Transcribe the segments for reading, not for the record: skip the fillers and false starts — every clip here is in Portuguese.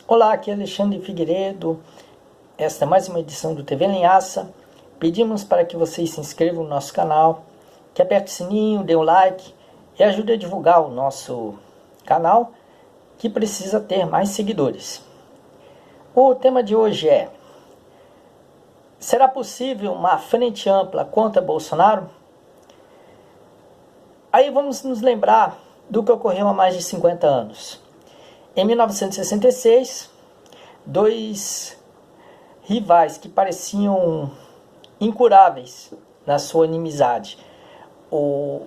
Olá, aqui é Alexandre Figueiredo. Esta é mais uma edição do TV Linhaça. Pedimos para que vocês se inscrevam no nosso canal, que aperte o sininho, dê um like e ajude a divulgar o nosso canal, que precisa ter mais seguidores. O tema de hoje é: será possível uma frente ampla contra Bolsonaro? Aí vamos nos lembrar do que ocorreu há mais de 50 anos. Em 1966, dois rivais que pareciam incuráveis na sua inimizade, o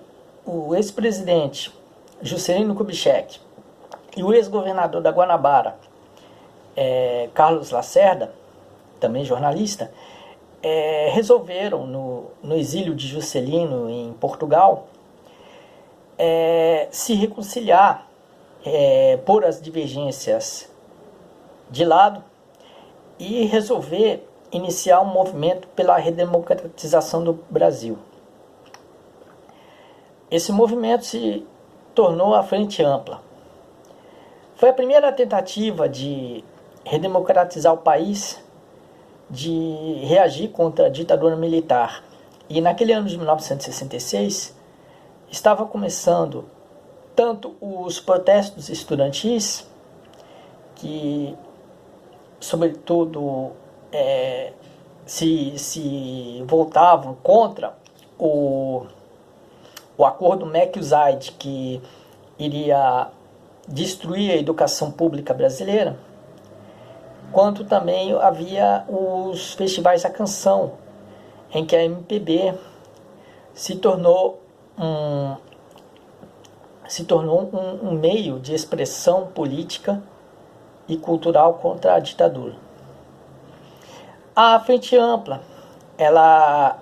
ex-presidente Juscelino Kubitschek e o ex-governador da Guanabara, Carlos Lacerda, também jornalista, resolveram, no exílio de Juscelino em Portugal, se reconciliar, pôr as divergências de lado e resolver iniciar um movimento pela redemocratização do Brasil. Esse movimento se tornou a Frente Ampla. Foi a primeira tentativa de redemocratizar o país, de reagir contra a ditadura militar. E naquele ano de 1966, estava começando tanto os protestos estudantis, que sobretudo se voltavam contra o acordo McBride, que iria destruir a educação pública brasileira, quanto também havia os festivais da canção, em que a MPB se tornou um meio de expressão política e cultural contra a ditadura. A Frente Ampla, ela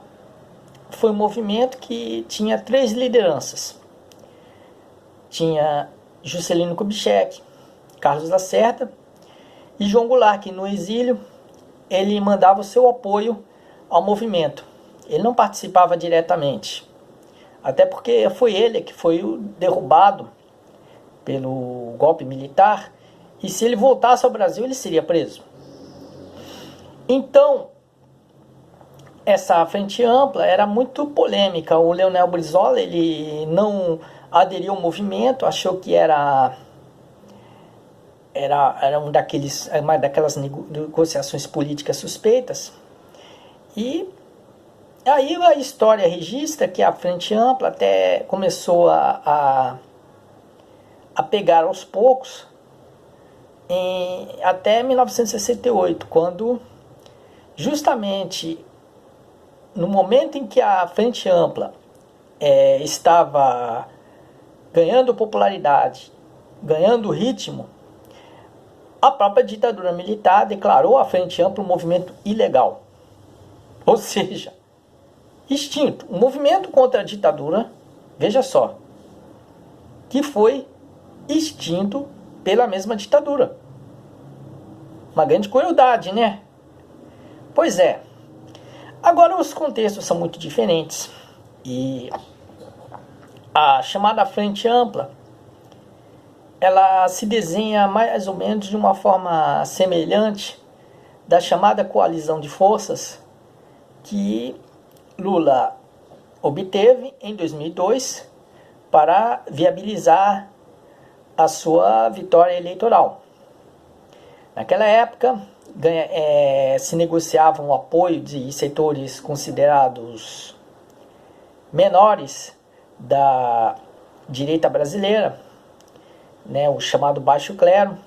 foi um movimento que tinha três lideranças. Tinha Juscelino Kubitschek, Carlos Lacerda e João Goulart, que no exílio ele mandava o seu apoio ao movimento. Ele não participava diretamente, até porque foi ele que foi derrubado pelo golpe militar, e se ele voltasse ao Brasil ele seria preso. Então, essa Frente Ampla era muito polêmica. O Leonel Brizola, ele não aderiu ao movimento, achou que era uma daquelas negociações políticas suspeitas. E aí a história registra que a Frente Ampla até começou a pegar aos poucos, até 1968, quando justamente no momento em que a Frente Ampla estava ganhando popularidade, ganhando ritmo, a própria ditadura militar declarou a Frente Ampla um movimento ilegal. Ou seja, extinto. Um movimento contra a ditadura, veja só, que foi extinto pela mesma ditadura. Uma grande crueldade, né? Pois é. Agora os contextos são muito diferentes. E a chamada Frente Ampla, ela se desenha mais ou menos de uma forma semelhante da chamada coalizão de forças que Lula obteve em 2002 para viabilizar a sua vitória eleitoral. Naquela época, se negociava o apoio de setores considerados menores da direita brasileira, né, o chamado baixo clero,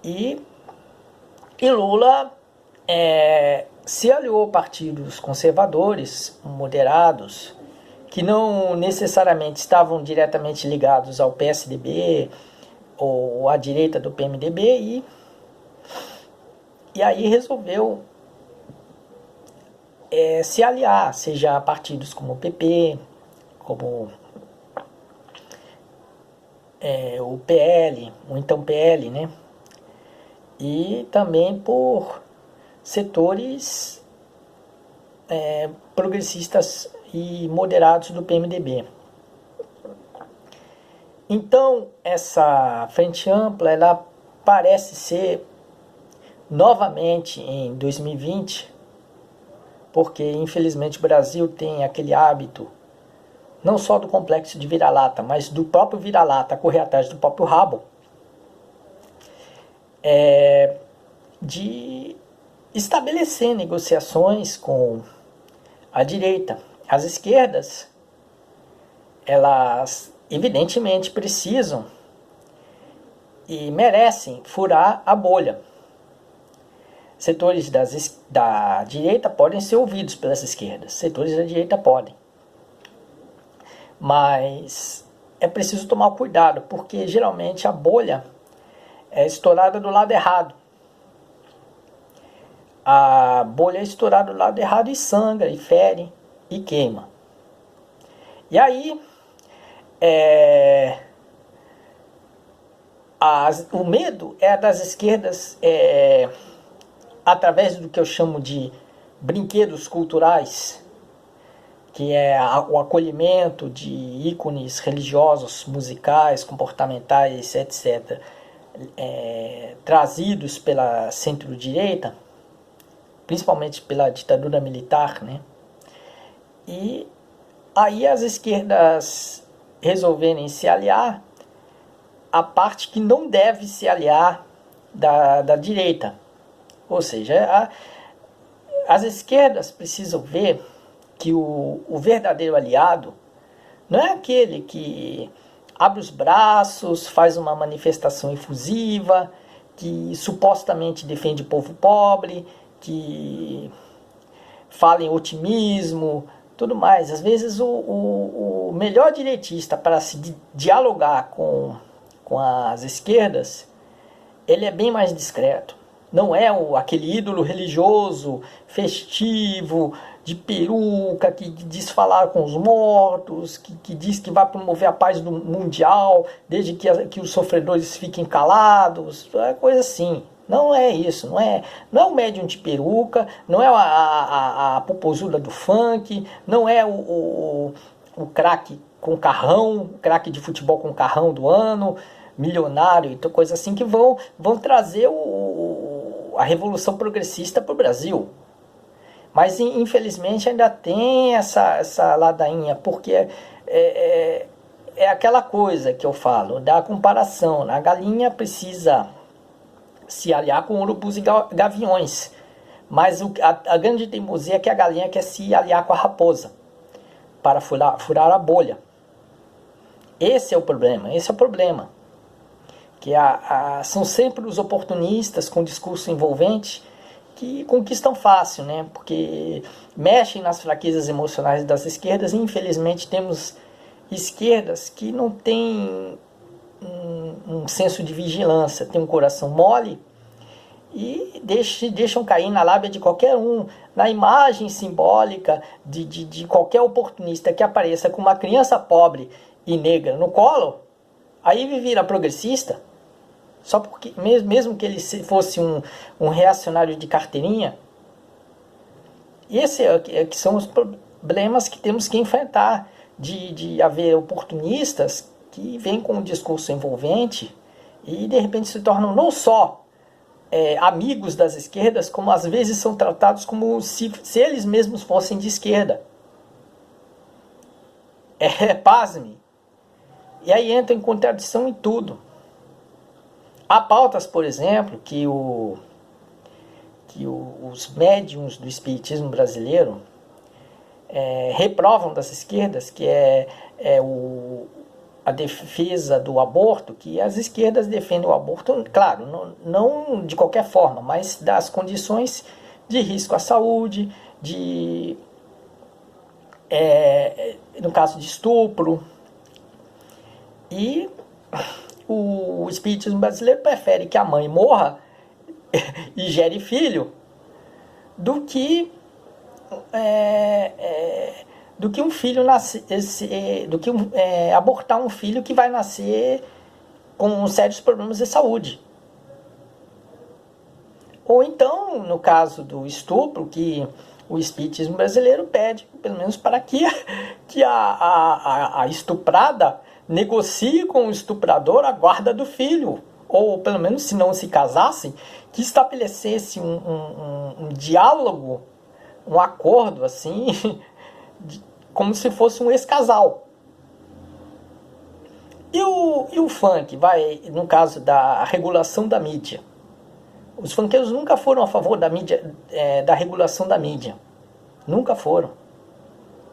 e Lula se aliou a partidos conservadores, moderados, que não necessariamente estavam diretamente ligados ao PSDB ou à direita do PMDB, e aí resolveu se aliar, seja a partidos como o PP, como o PL, ou então PL, né? E também por setores progressistas e moderados do PMDB. Então, essa Frente Ampla, ela parece ser novamente em 2020, porque infelizmente o Brasil tem aquele hábito, não só do complexo de vira-lata, mas do próprio vira-lata correr atrás do próprio rabo, de estabelecer negociações com a direita. As esquerdas, elas evidentemente precisam e merecem furar a bolha. Setores da direita podem ser ouvidos pelas esquerdas, setores da direita podem. Mas é preciso tomar cuidado, porque geralmente a bolha é estourada do lado errado. A bolha é estourada do lado errado e sangra, e fere, e queima. E aí, o medo é das esquerdas, através do que eu chamo de brinquedos culturais, que é o acolhimento de ícones religiosos, musicais, comportamentais, etc., trazidos pela centro-direita, principalmente pela ditadura militar, né? E aí as esquerdas resolverem se aliar à parte que não deve se aliar da direita. Ou seja, as esquerdas precisam ver que o verdadeiro aliado não é aquele que abre os braços, faz uma manifestação efusiva, que supostamente defende o povo pobre, que fala em otimismo, tudo mais. Às vezes o melhor direitista para se dialogar com as esquerdas, ele é bem mais discreto. Não é aquele ídolo religioso, festivo, de peruca, que diz falar com os mortos, que diz que vai promover a paz mundial, desde que os sofredores fiquem calados, é coisa assim. Não é isso, não é o médium de peruca, não é a popozuda do funk, não é o craque com carrão, craque de futebol com carrão do ano, milionário e coisa assim, que vão trazer a revolução progressista para o Brasil. Mas infelizmente ainda tem essa ladainha, porque é aquela coisa que eu falo, da comparação. A galinha precisa se aliar com urubus e gaviões, mas a grande teimosia é que a galinha quer se aliar com a raposa para furar a bolha. Esse é o problema, que são sempre os oportunistas com discurso envolvente que conquistam fácil, né? Porque mexem nas fraquezas emocionais das esquerdas, e infelizmente temos esquerdas que não têm um senso de vigilância, tem um coração mole e deixam cair na lábia de qualquer um, na imagem simbólica de qualquer oportunista que apareça com uma criança pobre e negra no colo, aí vira progressista, só porque, mesmo que ele fosse um reacionário de carteirinha. E esse que são os problemas que temos que enfrentar, de haver oportunistas que vêm com um discurso envolvente e de repente se tornam não só amigos das esquerdas, como às vezes são tratados como se eles mesmos fossem de esquerda. Pasme. E aí entra em contradição em tudo. Há pautas, por exemplo, que os médiuns do espiritismo brasileiro reprovam das esquerdas, que a defesa do aborto, que as esquerdas defendem o aborto, claro, não de qualquer forma, mas das condições de risco à saúde, no caso de estupro. E o espiritismo brasileiro prefere que a mãe morra e gere filho do que um filho abortar um filho que vai nascer com sérios problemas de saúde. Ou então, no caso do estupro, que o espiritismo brasileiro pede, pelo menos para que a estuprada negocie com o estuprador a guarda do filho, ou pelo menos se não se casassem, que estabelecesse um diálogo, um acordo assim, como se fosse um ex-casal. E o funk, no caso da regulação da mídia. Os funkeiros nunca foram a favor da mídia, da regulação da mídia. Nunca foram.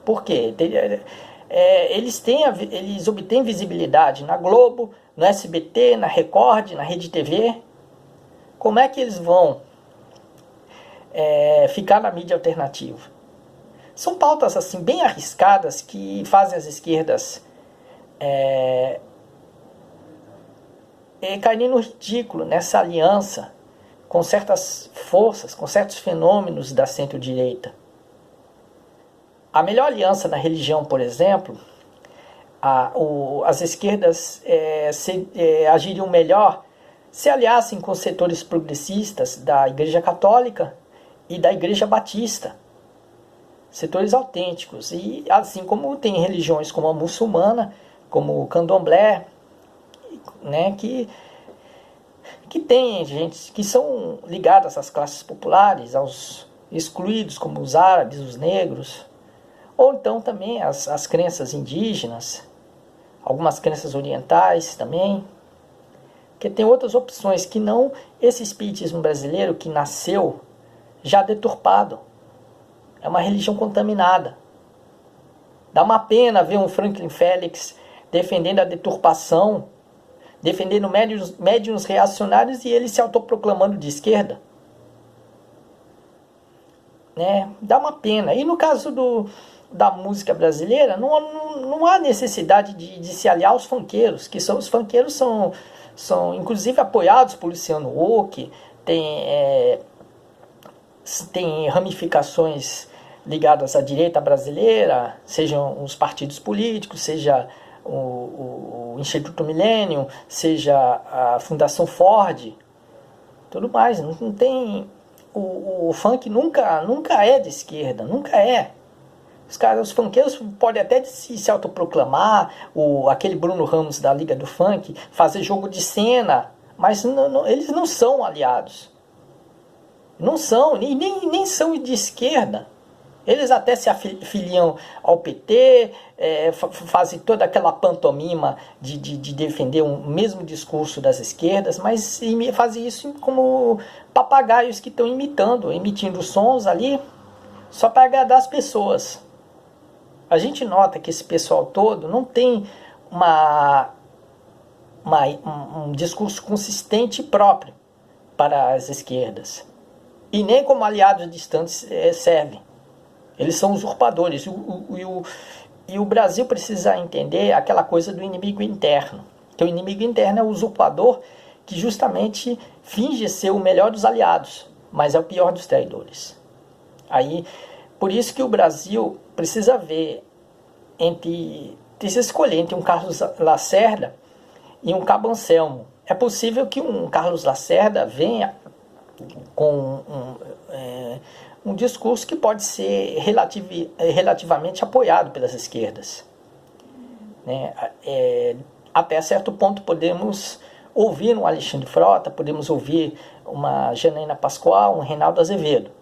Por quê? Eles obtêm visibilidade na Globo, no SBT, na Record, na Rede TV. Como é que eles vão ficar na mídia alternativa? São pautas assim bem arriscadas que fazem as esquerdas caírem no ridículo nessa aliança com certas forças, com certos fenômenos da centro-direita. A melhor aliança na religião, por exemplo, as esquerdas agiriam melhor se aliassem com setores progressistas da Igreja Católica e da Igreja Batista. Setores autênticos. E assim como tem religiões como a muçulmana, como o candomblé, né, que tem gente que são ligadas às classes populares, aos excluídos, como os árabes, os negros, ou então também as crenças indígenas, algumas crenças orientais também, porque tem outras opções que não esse espiritismo brasileiro que nasceu já deturpado. É uma religião contaminada. Dá uma pena ver um Franklin Félix defendendo a deturpação, defendendo médiuns reacionários e ele se autoproclamando de esquerda. Dá uma pena. E no caso da música brasileira, não há necessidade de se aliar aos funkeiros, os funkeiros são inclusive apoiados por Luciano Huck, tem ramificações ligadas à direita brasileira, sejam os partidos políticos, seja o Instituto Millennium, seja a Fundação Ford, tudo mais. Não tem, o funk nunca é de esquerda, nunca é. Os funkeiros podem até se autoproclamar, aquele Bruno Ramos da Liga do Funk, fazer jogo de cena, mas eles não são aliados. Não são, nem são de esquerda. Eles até se afiliam ao PT, fazem toda aquela pantomima de defender o mesmo discurso das esquerdas, mas fazem isso como papagaios que estão emitindo sons ali só para agradar as pessoas. A gente nota que esse pessoal todo não tem um discurso consistente próprio para as esquerdas. E nem como aliados distantes servem. Eles são usurpadores. E o Brasil precisa entender aquela coisa do inimigo interno. Que o inimigo interno é o usurpador que justamente finge ser o melhor dos aliados, mas é o pior dos traidores. Por isso que o Brasil precisa precisa escolher entre um Carlos Lacerda e um Cabo Anselmo. É possível que um Carlos Lacerda venha com um discurso que pode ser relativamente apoiado pelas esquerdas. Até certo ponto podemos ouvir um Alexandre Frota, podemos ouvir uma Janaína Pascoal, um Reinaldo Azevedo.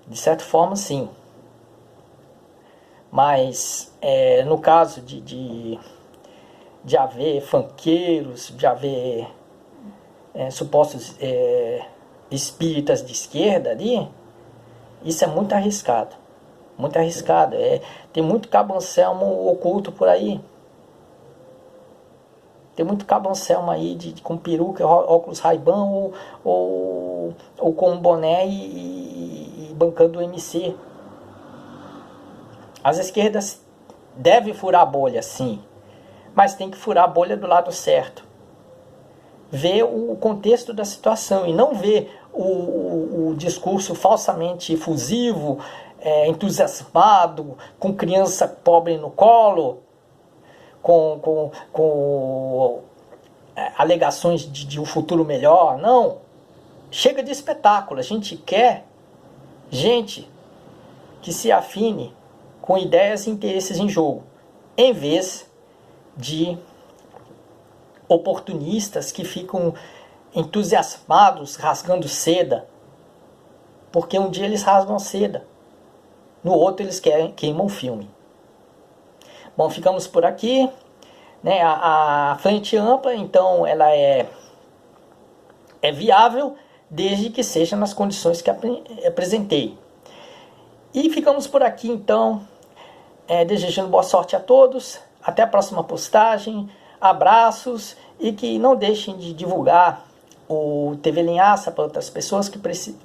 De certa forma, sim. Mas no caso de haver funkeiros, de haver supostos espíritas de esquerda ali, isso é muito arriscado. Muito arriscado. Tem muito Cabo Anselmo oculto por aí. Tem muito Cabo Anselmo aí com peruca, óculos Ray-Ban ou com um boné e bancando o MC. As esquerdas devem furar a bolha, sim. Mas tem que furar a bolha do lado certo. Ver o contexto da situação e não ver o discurso falsamente efusivo, entusiasmado, com criança pobre no colo, com alegações de um futuro melhor. Não. Chega de espetáculo. A gente quer gente que se afine com ideias e interesses em jogo, em vez de oportunistas que ficam entusiasmados rasgando seda, porque um dia eles rasgam seda, no outro eles queimam o filme. Bom, ficamos por aqui, né? A frente ampla, então, ela é viável desde que seja nas condições que apresentei. E ficamos por aqui, então, desejando boa sorte a todos. Até a próxima postagem. Abraços e que não deixem de divulgar o TV Linhaça para outras pessoas,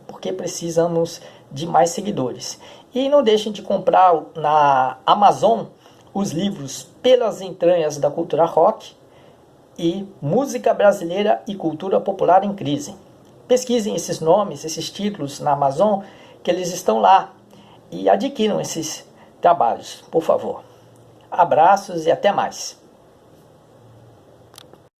porque precisamos de mais seguidores. E não deixem de comprar na Amazon os livros Pelas Entranhas da Cultura Rock e Música Brasileira e Cultura Popular em Crise. Pesquisem esses nomes, esses títulos na Amazon, que eles estão lá, e adquiram esses trabalhos, por favor. Abraços e até mais.